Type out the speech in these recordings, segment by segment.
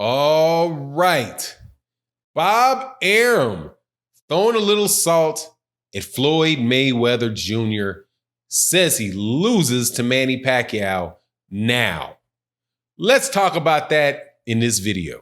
All right. Bob Arum throwing a little salt at Floyd Mayweather Jr. says he loses to Manny Pacquiao now. Let's talk about that in this video.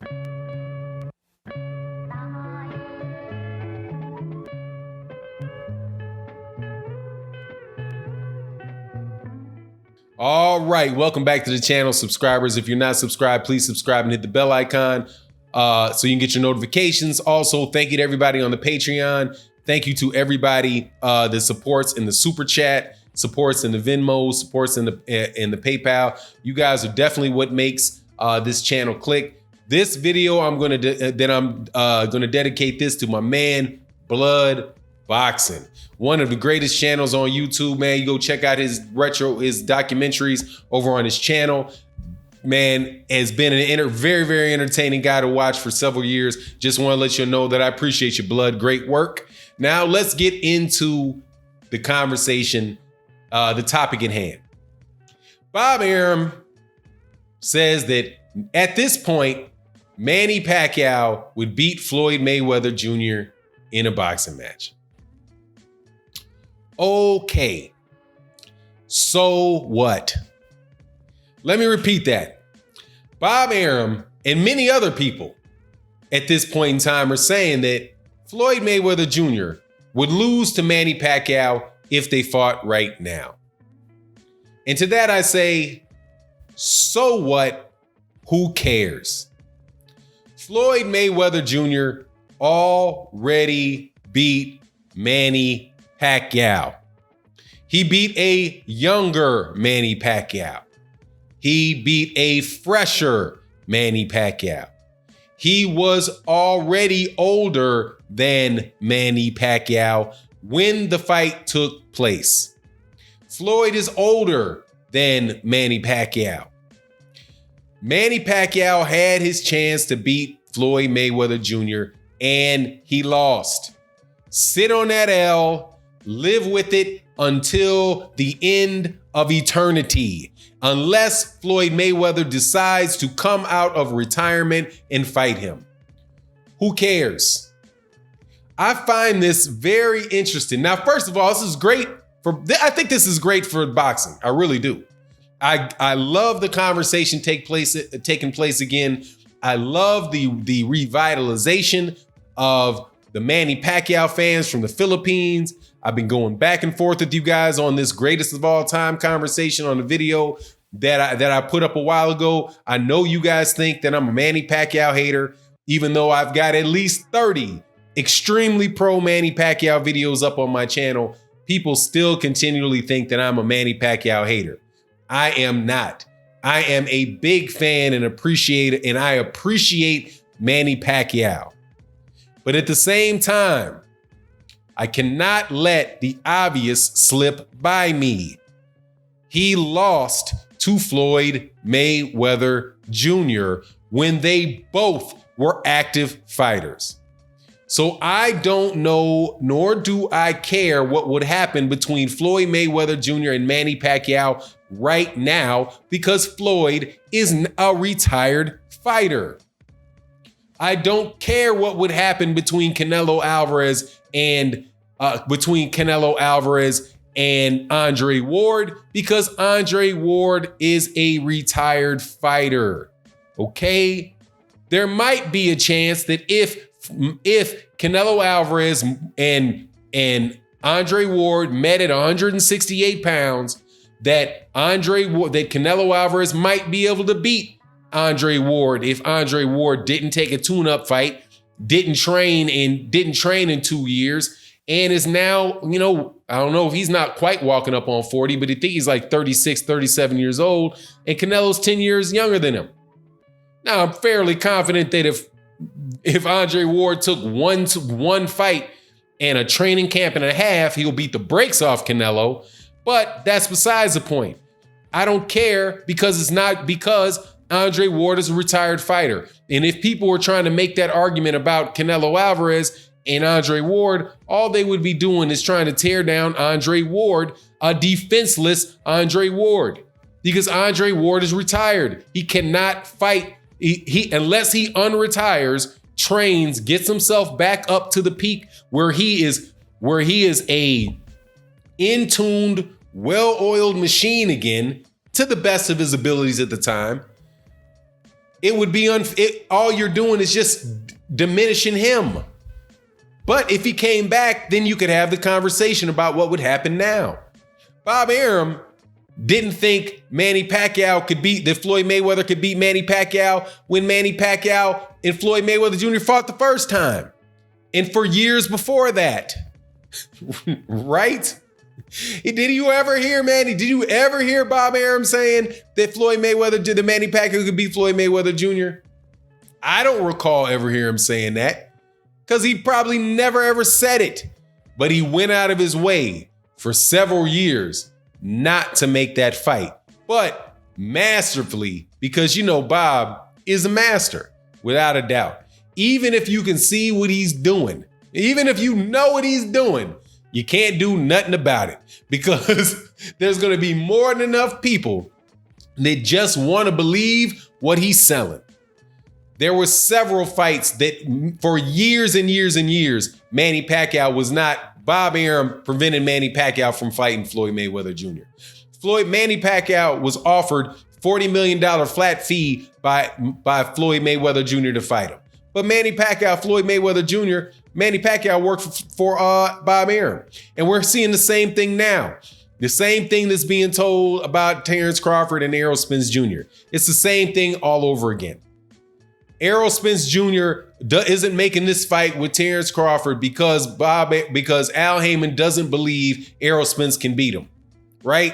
All right, welcome back to the channel, subscribers. If you're not subscribed, please subscribe and hit the bell icon so you can get your notifications. Also, thank you to everybody on the Patreon. Thank you to everybody that supports in the Super Chat, supports in the Venmo, supports in the PayPal. You guys are definitely what makes this channel click. This video, I'm gonna dedicate this to my man, Blood Boxing. One of the greatest channels on YouTube, man. You go check out his documentaries over on his channel. Man, has been an very, very entertaining guy to watch for several years. Just want to let you know that I appreciate your Blood. Great work. Now let's get into the conversation, the topic at hand. Bob Arum says that at this point, Manny Pacquiao would beat Floyd Mayweather Jr. in a boxing match. Okay, so what? Let me repeat that. Bob Arum and many other people at this point in time are saying that Floyd Mayweather Jr. would lose to Manny Pacquiao if they fought right now. And to that I say, so what? Who cares? Floyd Mayweather Jr. already beat Manny Pacquiao. He beat a younger Manny Pacquiao. He beat a fresher Manny Pacquiao. He was already older than Manny Pacquiao when the fight took place. Floyd is older than Manny Pacquiao. Manny Pacquiao had his chance to beat Floyd Mayweather Jr. and he lost. Sit on that L. Live with it until the end of eternity, unless Floyd Mayweather decides to come out of retirement and fight him. Who cares? I find this very interesting. Now, first of all, this is great I think this is great for boxing. I really do. I love the conversation taking place again. I love the revitalization of the Manny Pacquiao fans from the Philippines. I've been going back and forth with you guys on this greatest of all time conversation on the video that I put up a while ago. I know you guys think that I'm a Manny Pacquiao hater, even though I've got at least 30 extremely pro Manny Pacquiao videos up on my channel. People still continually think that I'm a Manny Pacquiao hater. I am not. I am a big fan and I appreciate Manny Pacquiao. But at the same time, I cannot let the obvious slip by me. He lost to Floyd Mayweather Jr. when they both were active fighters. So I don't know, nor do I care what would happen between Floyd Mayweather Jr. and Manny Pacquiao right now, because Floyd is a retired fighter. I don't care what would happen between Canelo Alvarez and Andre Ward, because Andre Ward is a retired fighter. Okay? There might be a chance that if Canelo Alvarez and Andre Ward met at 168 pounds, that Canelo Alvarez might be able to beat Andre Ward if Andre Ward didn't take a tune-up fight, didn't train in 2 years, and is now, I don't know if he's not quite walking up on 40, but I think he's like 36, 37 years old, and Canelo's 10 years younger than him. Now, I'm fairly confident that if Andre Ward took one fight and a training camp and a half, he'll beat the brakes off Canelo, but that's besides the point. I don't care, because Andre Ward is a retired fighter. And if people were trying to make that argument about Canelo Alvarez and Andre Ward, all they would be doing is trying to tear down Andre Ward, a defenseless Andre Ward, because Andre Ward is retired. He cannot fight He unless he unretires, trains, gets himself back up to the peak where he is a in-tuned, well-oiled machine again, to the best of his abilities at the time. It would be all you're doing is just diminishing him. But if he came back, then you could have the conversation about what would happen now. Bob Arum didn't think that Floyd Mayweather could beat Manny Pacquiao when Manny Pacquiao and Floyd Mayweather Jr. fought the first time. And for years before that. Right? Did you ever hear Bob Arum saying that Manny Pacquiao could beat Floyd Mayweather Jr.? I don't recall ever hear him saying that, because he probably never ever said it. But he went out of his way for several years not to make that fight, but masterfully, because Bob is a master, without a doubt. Even if you can see what he's doing, even if you know what he's doing, you can't do nothing about it, because there's going to be more than enough people that just want to believe what he's selling. There were several fights that for years and years and years, Bob Arum prevented Manny Pacquiao from fighting Floyd Mayweather Jr. Manny Pacquiao was offered $40 million flat fee by Floyd Mayweather Jr. to fight him. But Manny Pacquiao worked for Bob Arum. And we're seeing the same thing now. The same thing that's being told about Terrence Crawford and Errol Spence Jr. It's the same thing all over again. Errol Spence Jr. isn't making this fight with Terrence Crawford because Al Heyman doesn't believe Errol Spence can beat him, right?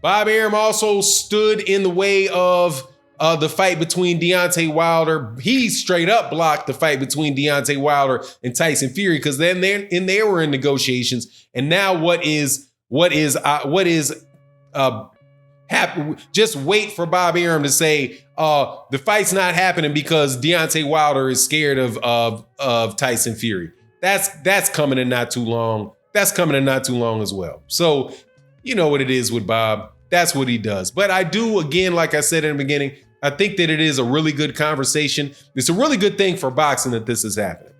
Bob Arum also stood in the way of the fight between Deontay Wilder. He straight up blocked the fight between Deontay Wilder and Tyson Fury, because then they were in negotiations. And now what is happen? Just wait for Bob Arum to say the fight's not happening because Deontay Wilder is scared of Tyson Fury. That's coming in not too long. That's coming in not too long as well. So you know what it is with Bob. That's what he does. But I do, again, like I said in the beginning, I think that it is a really good conversation. It's a really good thing for boxing that this is happening,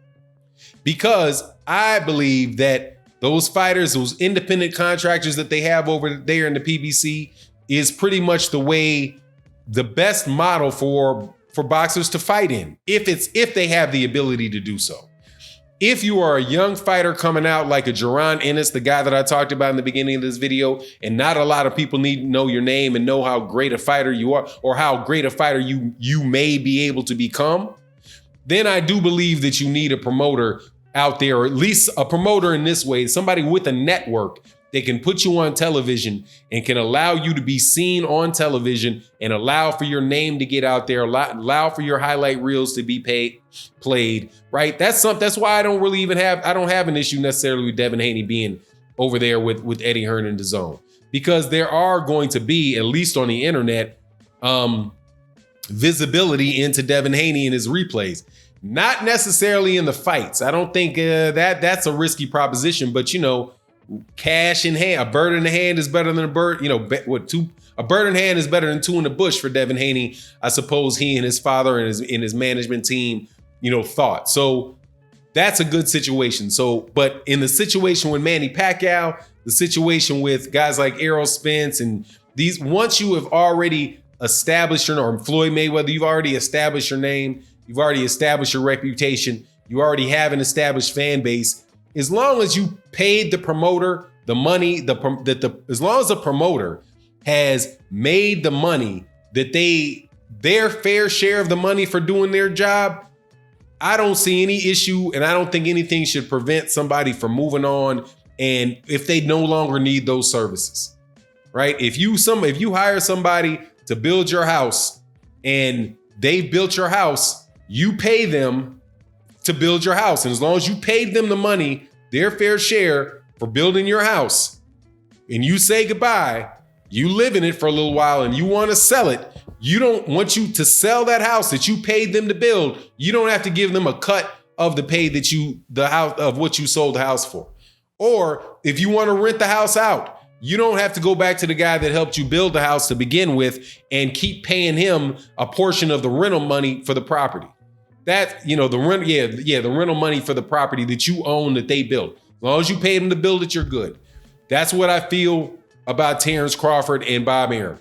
because I believe that those fighters, those independent contractors that they have over there in the PBC, is pretty much the best model for boxers to fight in, if they have the ability to do so. If you are a young fighter coming out like a Jaron Ennis, the guy that I talked about in the beginning of this video, and not a lot of people need to know your name and know how great a fighter you are, or how great a fighter you may be able to become, then I do believe that you need a promoter out there, or at least a promoter in this way, somebody with a network that can put you on television and can allow you to be seen on television and allow for your name to get out there, allow for your highlight reels to be played, right? That's why I don't have an issue necessarily with Devin Haney being over there with Eddie Hearn and DAZN, because there are going to be, at least on the internet, visibility into Devin Haney and his replays. Not necessarily in the fights. I don't think that's a risky proposition, but cash in hand, a bird in the hand is better than a bird. A bird in hand is better than two in the bush for Devin Haney. I suppose he and his father and his management team, thought. So that's a good situation. So, but in the situation with Manny Pacquiao, the situation with guys like Errol Spence and these, once you have already established or Floyd Mayweather, you've already established your name, you've already established your reputation, you already have an established fan base. As long as you paid the promoter the money, as long as the promoter has made the money that their fair share of the money for doing their job, I don't see any issue, and I don't think anything should prevent somebody from moving on. And if they no longer need those services, right? If you hire somebody to build your house and they've built your house, you pay them to build your house. And as long as you paid them the money, their fair share for building your house, and you say goodbye, you live in it for a little while and you want to sell it, you don't want you to sell that house that you paid them to build. You don't have to give them a cut of the pay of what you sold the house for. Or if you want to rent the house out, you don't have to go back to the guy that helped you build the house to begin with and keep paying him a portion of the rental money for the property. That, you know, the rent, the rental money for the property that you own that they built. As long as you paid them to build it, you're good. That's what I feel about Terrence Crawford and Bob Arum.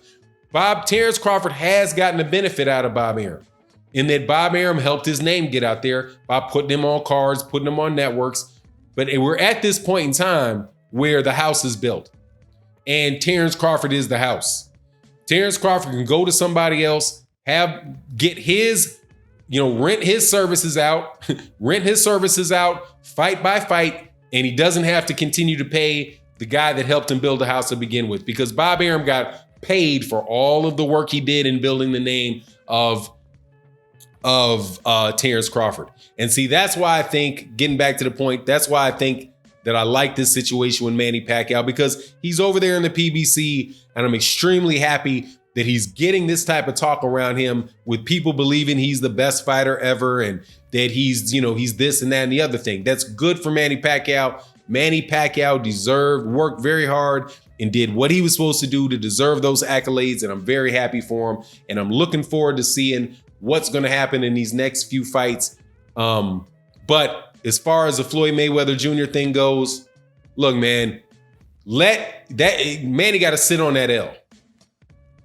Terrence Crawford has gotten a benefit out of Bob Arum, in that Bob Arum helped his name get out there by putting him on cards, putting him on networks. But we're at this point in time where the house is built and Terrence Crawford is the house. Terrence Crawford can go to somebody else, get his, rent his services out, fight by fight, and he doesn't have to continue to pay the guy that helped him build the house to begin with, because Bob Arum got paid for all of the work he did in building the name of Terrence Crawford. And see, that's why I think, getting back to the point, that's why I think that I like this situation with Manny Pacquiao, because he's over there in the PBC, and I'm extremely happy that he's getting this type of talk around him, with people believing he's the best fighter ever and that he's this and that and the other thing. That's good for Manny Pacquiao. Manny Pacquiao worked very hard and did what he was supposed to do to deserve those accolades, and I'm very happy for him. And I'm looking forward to seeing what's going to happen in these next few fights. But as far as the Floyd Mayweather Jr. thing goes, look, man, Manny got to sit on that L.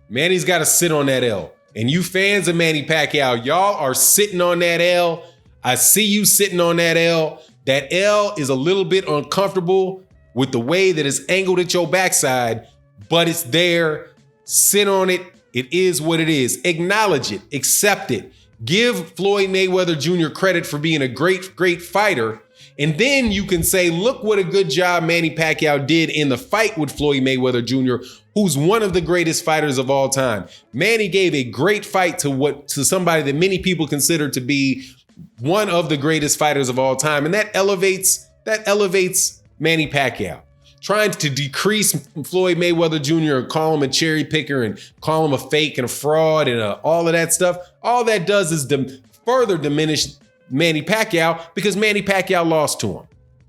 Manny's got to sit on that L. And you fans of Manny Pacquiao, y'all are sitting on that L. I see you sitting on that L. That L is a little bit uncomfortable with the way that it's angled at your backside, but it's there. Sit on it. It is what it is. Acknowledge it. Accept it. Give Floyd Mayweather Jr. credit for being a great, great fighter. And then you can say, look what a good job Manny Pacquiao did in the fight with Floyd Mayweather Jr., who's one of the greatest fighters of all time. Manny gave a great fight to somebody that many people consider to be one of the greatest fighters of all time. And that elevates Manny Pacquiao. Trying to decrease Floyd Mayweather Jr. and call him a cherry picker and call him a fake and a fraud and all of that stuff, all that does is further diminish Manny Pacquiao, because Manny Pacquiao lost to him.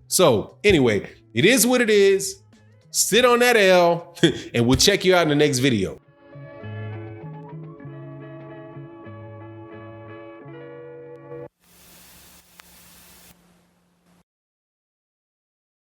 So anyway, it is what it is. Sit on that L, and we'll check you out in the next video.